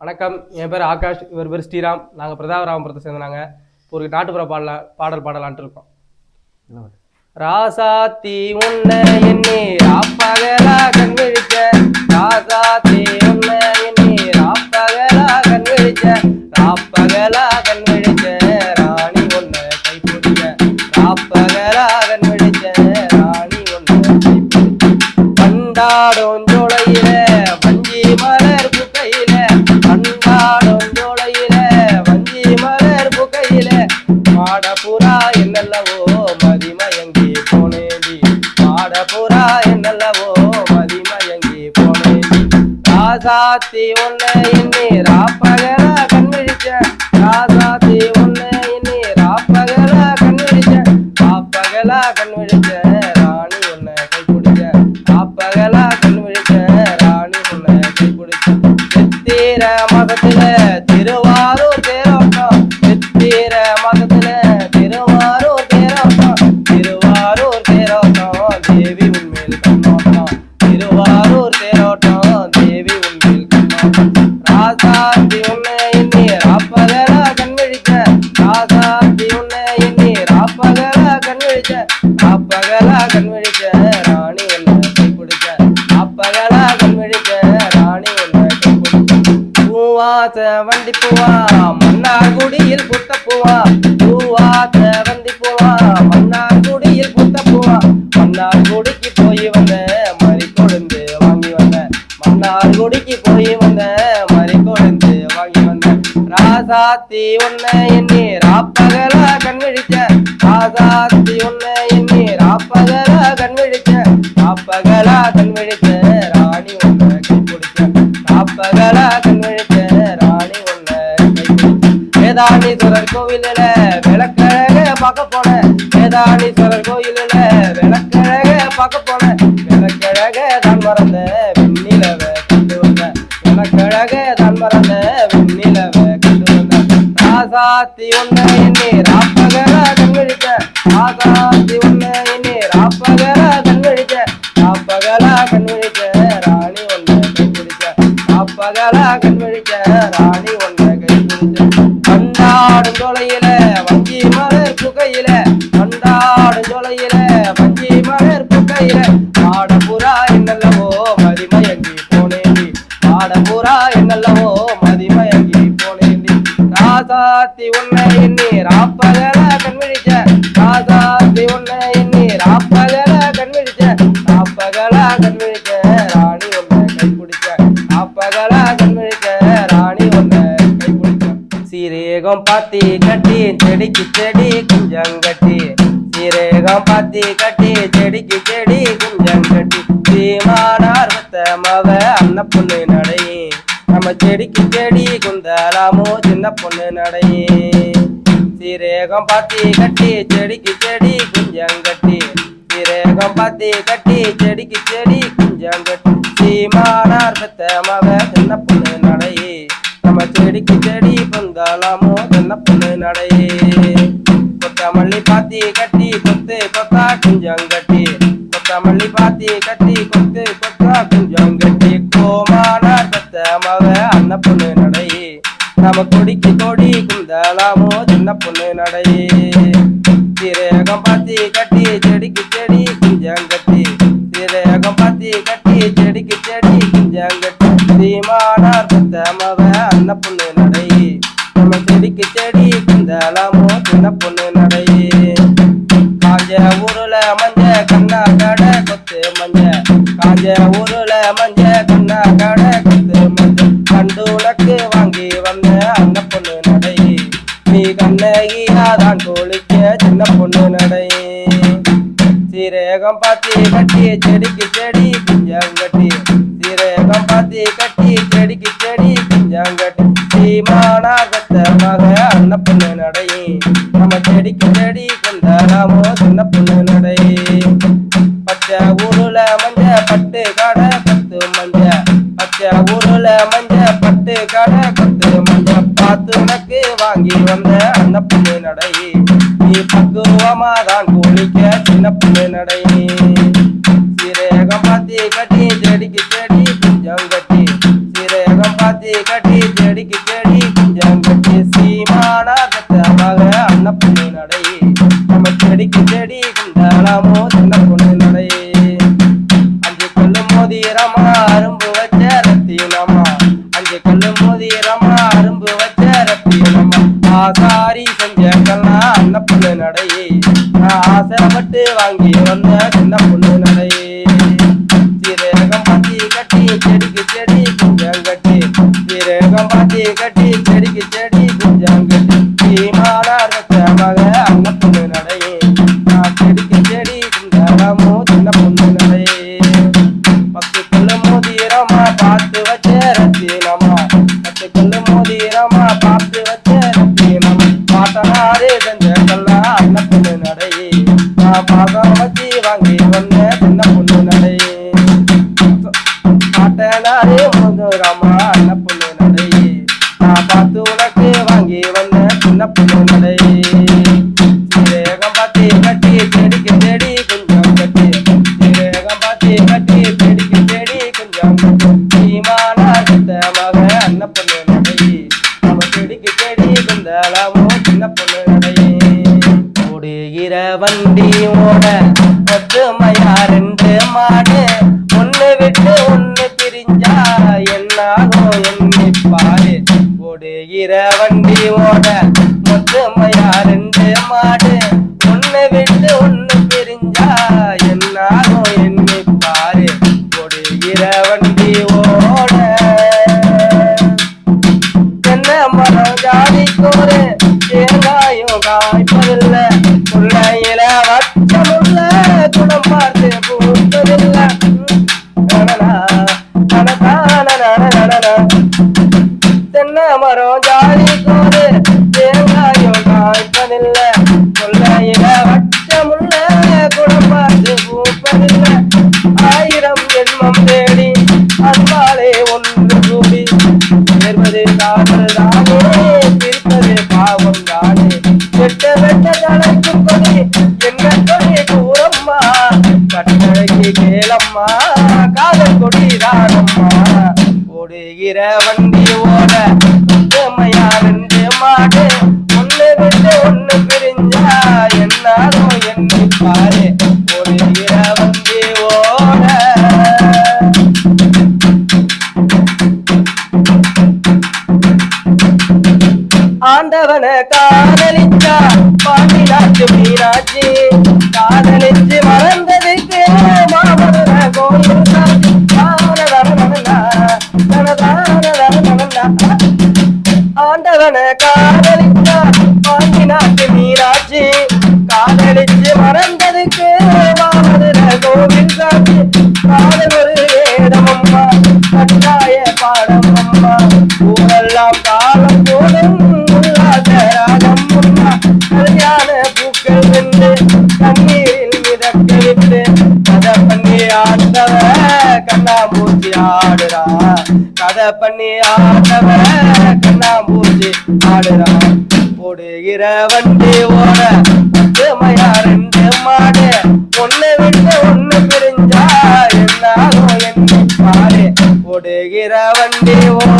வணக்கம், என் பேர் ஆகாஷ், இவர் பேர் ஸ்ரீராம். நாங்கள் பிரதாபராமபுரத்தை சேர்ந்தாங்க. ஒரு நாட்டுப்புற பாடல் பாடலான்ட்டு இருக்கோம். ராசாத்தி உன்னை எண்ணி ராப்பகலா கண் விழிச்ச, ராசாத்தி உன்னை எண்ணி ராப்பகலா கண் விழிச்ச, ராப்பகலா கண் விழிச்ச ராணி ஒன்ன கை பிடிச்ச, ராப்பகலா கண் விழிச்ச ராணி ஒன்ன கை பிடிச்ச, பண்டாடும் ஜோலையில வஞ்சி மலர் புகையில, பண்டாடும் ஜோலையில வஞ்சி மலர் புகையில, மாடப்புறா என்னல்லவோ மதிமயங்கி போனேடி, மாடப்புறா என்னல்லவோ மதிமயங்கி போனேடி, ராசாத்தி ஒன்னை எண்ணி ராப்பகலா கண் விழிச்ச, ராசாத்தி ஒன்னை எண்ணி ராப்பகலா கண் விழிச்ச, ராப்பகலா கண் விழிச்ச ராணி ஒன்னை கை பிடிச்ச, ராப்பகலா கண் விழிச்ச ராணி ஒன்னை கை பிடிச்ச, சித்திர மதத்துல திருவாரூர் தேரோட்டம், சித்திர மதத்துல திருவாரூர் தேரோட்டம், திருவாரூர் தேரோட்டம் தேவி உண்மையில் கண்ணோட்டம், திருவாரூர் தேரோட்டம் தேவி உண்மையில் கண்ணோட்டம், ராசாத்தி உன்னை எண்ணி ராப்பகலா கண் விழிச்ச, ராசாத்தி உன்னை எண்ணி ராப்பகலா கண் விழிச்ச, ராப்பகலா கண் விழிச்ச ராணி ஒன்னை கை பிடிச்ச, ராப்பகலா கண் விழிச்ச ராணி ஒன்னை கை பிடிச்ச, பூவாச வண்டி பூவா மன்னார்குடியில் புத்த பூவா, பூவாச வண்டி பூவா மன்னார்குடியில் புத்த பூவா, மன்னார்குடிக்கு போய் வந்த மறி கொழுந்து வாங்கி வந்த, மன்னார்குடிக்கு போய் வந்த மறி கொழுந்து வாங்கி வந்த, ராசாத்தி உன்னை எண்ணி ராப்பகலா கண் விழிச்ச, ராசாத்தி உன்னை எண்ணி ராப்பகலா கண் விழிச்ச, ராப்பகலா கண் விழிச்ச ராணி ஒன்னை கை பிடிச்ச, ராப்பகலா கண் விழிச்ச ராணி ஒன்னை கை பிடிச்ச, வேதாளீஸ்வரர் கோவிலில விளக்கழக பார்க்க போன, வேதாளீஸ்வரர் கோயிலில விளக்கழக பார்க்க போன, விளக்கழக தான் மறந்த வெண்ணிலவை கண்டு வந்த, விளக்கழக தான் மறந்த வெண்ணிலவை கண்டு வந்த, ராசாத்தி உன்னை எண்ணி ராப்பகலா கண் விழிச்ச, ராசாத்தி உன்னை எண்ணி ராப்பகலா கண் விழிச்ச, ராப்பகலா கண் விழிச்ச ராணி ஒன்னை கை பிடிச்ச, ராப்பகலா கண் விழிச்ச ராணி ஒன்னை கை பிடிச்ச, பண்டாடும் ஜோலையில வஞ்சி மலர் புகையில, பண்டாடும் ஜோலையில வஞ்சி மலர் புகையில, மாடப்புறா என்னல்லவோ மதிமயங்கி போனேண்டி, மாடப்புறா என்னல்லவோ மதிமயங்கி போனேண்டி, ராசாத்தி உன்னை எண்ணி ராப்பகலா கண் விழிச்ச, ராசாத்தி உன்னை எண்ணி ராப்பகலா கண் விழிச்ச, ராப்பகலா கண் விழிச்ச ராணி ஒன்னை கை பிடிச்ச, ராப்பகலா கண் விழிச்ச ராணி ஒன்னை கை பிடிச்ச, சீரேகம் பாத்தி கட்டி செடிக்கு செடி குஞ்சங்கட்டி, சீரேகம் பாத்தி கட்டி செடிக்கு செடி குஞ்சங்கட்டி, சீமானார் மவ அன்ன பொண்ணு நடையே, நம்ம செடிக்கு செடி குந்தலாமோ சின்ன பொண்ணு நடையே, சீரேகம் பாத்தி கட்டி செடிக்கு செடி குஞ்சங்கட்டி, சீரேகம் பாத்தி கட்டி செடிக்கு செடி குஞ்சங்கட்டி, சீமானார் மவ சின்ன பொண்ணு நடையே, நம்ம செடிக்கு செடி பொங்கலாமோ சின்ன பொண்ணு நடையே, கொத்தமல்லி பாத்தி கட்டி கொத்து கொத்தா குஞ்சங்கட்டி, கொத்தமல்லி பாத்தி கட்டி கொத்து கொத்தா குஞ்சங்கட்டி, கோமானார் மவ அன்ன பொண்ணு நடையே, நம்ம கொடிக்கு கொடி குந்தலாமோ சின்ன பொண்ணு நடையே, சீரேகம் பாத்தி கட்டி செடிக்கு செடி குஞ்சங்கட்டி, சீரேகம் பாத்தி கட்டி செடிக்கு செடி குஞ்சங்கட்டி, சீமானார் மவ அன்ன பொண்ணு நடையே, நம்ம செடிக்கு செடி குந்தலாமோ சின்ன பொண்ணு நடையே, காஞ்ச ஊருல மஞ்ச கண்ணா கடை கொத்து மஞ்ச, காஞ்ச ஊருல மஞ்ச கண்ணா கடை கொத்து மஞ்ச, கண்டு உனக்கு வாங்கி வந்த அன்ன பொண்ணு நடையே, நீ கண்ணகியாதான் கோழிக்க சின்ன பொண்ணு நடையே, சீரேகம் பாத்தி கட்டி செடிக்கு செடி குஞ்சங்கட்டி, சீரேகம் பாத்தி கட்டி செடிக்கு செடி குஞ்சங்கட்டி, சீமானார் மக அன்ன பொண்ணு நடையே, நம்ம செடிக்கு செடி குந்தலாமோ சின்ன பொண்ணு நடையே, பச்சை ஊருல மஞ்ச பட்டு கடை கொத்து மஞ்ச, பச்சை ஊருல மஞ்ச பட்டு கடை கொத்து மஞ்ச, பார்த்து உனக்கு வாங்கி வந்த அன்ன பொண்ணு நடையே, நீ பக்குவமாதான் கோழிக்க சின்ன பொண்ணு நடையே, சீரேகம் பாத்தி கட்டி செடிக்கு செடி குஞ்சங்கட்டி, சீரேகம் பாத்தி கட்டி செடி சீமானா பெத்த மக அண்ண பொண்ணு நடை நம்ம செடிக்கு செடி குண்டாலாமோ சின்ன பொண்ணு நடை அஞ்சு கல்லு மோதிரமா அரும்பு வச்ச ரத்தினமா அஞ்சு கல்லு மோதிரமா அரும்பு வச்ச ரத்தினமா ஆசாரி செஞ்சக்கெல்லாம் அண்ண பொண்ணு நடை நான் ஆசைப்பட்டு வாங்கி வந்த சின்ன பொண்ணு நடை சீரகம் பாத்தி கட்டி செடிக்கு செடி குஞ்சம் கட்டி சீரகம் பாத்தி கட்டி செடிக்கு செடி குஞ்சம் கட்டி சீமானா பெத்த மக அண்ண பொண்ணு நடை நான் செடிக்கு செடி குண்டாலாமோ சின்ன பொண்ணு நடை பத்து கல்லு மோதிரமா பார்த்து வச்ச ரத்தினமா பத்து கல்லு மோதிரமா பார்த்து வச்ச ரத்தினமா பாட்டனாரு செஞ்சக்கெல்லாம் அண்ண பொண்ணு நடை நான் பாதம் வச்சு வாங்கி வந்த சின்ன பொண்ணு நடை பாட்டனாரு மோதிரமா அண்ண பொண்ணு நடை நான் பார்த்து உனக்கு வாங்கி வந்த சின்ன பொண்ணு நடை சீரகம் பாத்தி கட்டி செடிக்கு செடி கொஞ்சம் கட்டி சீரகம் பாத்தி கட்டி செடிக்கு செடி கொஞ்சம் கட்டி சீமானா பெத்த மக அண்ண பொண்ணு நடை நம்ம செடிக்கு செடி குந்தாலாமோ சின்ன பொண்ணு நடை ஓடுகிற வண்டி ஓட ஒத்துமையா ரெண்டு மாடு ஒண்ணு விட்டு ஒண்ணு பிரிஞ்சா என்னாகும் எண்ணி பாரு ஓடுகிற வண்டி ஓட ஒத்துமையா ரெண்டு மாடு ஒண்ணு விட்டு ஒண்ணு பிரிஞ்சா என்னாகும் எண்ணி பாரு ஓடுகிற வண்டி ஓட என்ன மரம் ஜாதிக்கோரு தேங்காயும் காய்ப்பதில்ல முல்லையில வச்சமுள்ள குணம் பார்த்து பூப்பதில்ல தென்னை மரம் ஜாதிக்கோரு தேங்காயும் காய்ப்பதில்ல முல்லையில வச்சமுள்ள குணம் பார்த்து பூப்பதில்ல ஆயிரம் ஜென்மம் தேடி அன்பாலே ஒன்று கூடி சேர்வது காதல் தானே பிரிப்பது பாவம் தானே வெட்ட வெட்ட தலைக்கும் கொடி என்ன கொடி கூறம்மா கட்டளைக்கு கேளம்மா காதல் கொடி தானம்மா ஓடுகிற வண்டி ஓட ஒத்துமையா ரெண்டு மாடு ஒண்ணு விட்டு ஒண்ணு பிரிஞ்சா என்னாலும் எண்ணி பாரு ஓடுகிற வண்டி ஓட ஆண்டவன காதலிச்சா பாண்டி நாட்டு மீனாட்சி காதலிச்சு மறந்ததுக்கு மாமதுர கோயில் சாட்சி ஆண்டவன காதலிச்சா பாண்டி நாட்டு மீனாட்சி காதலிச்சு மறந்ததுக்கு மாமதுர கோவில் சாட்சி காதல் ஒரு வேதமம்மா கட்டாய பாடம் அம்மா ஊரெல்லாம் காலம் போடும் ராகம் முன்னா கல்யாண பூக்கள் வென்று கண்ணீரில் மிதக்க விட்டு கதை பண்ணி ஆண்டவ கண்ணாம்பூச்சி ஆடுறா கதை பண்ணி ஆண்டவ கண்ணாம்பூச்சி ஆடுறா ஓடுகிற வண்டி ஓட ஒத்துமையா ரெண்டு மாடு ஒண்ணு விட்டு ஒண்ணு பிரிஞ்சா என்னாலும் எண்ணி பாரு ஓடுகிற வண்டி ஓட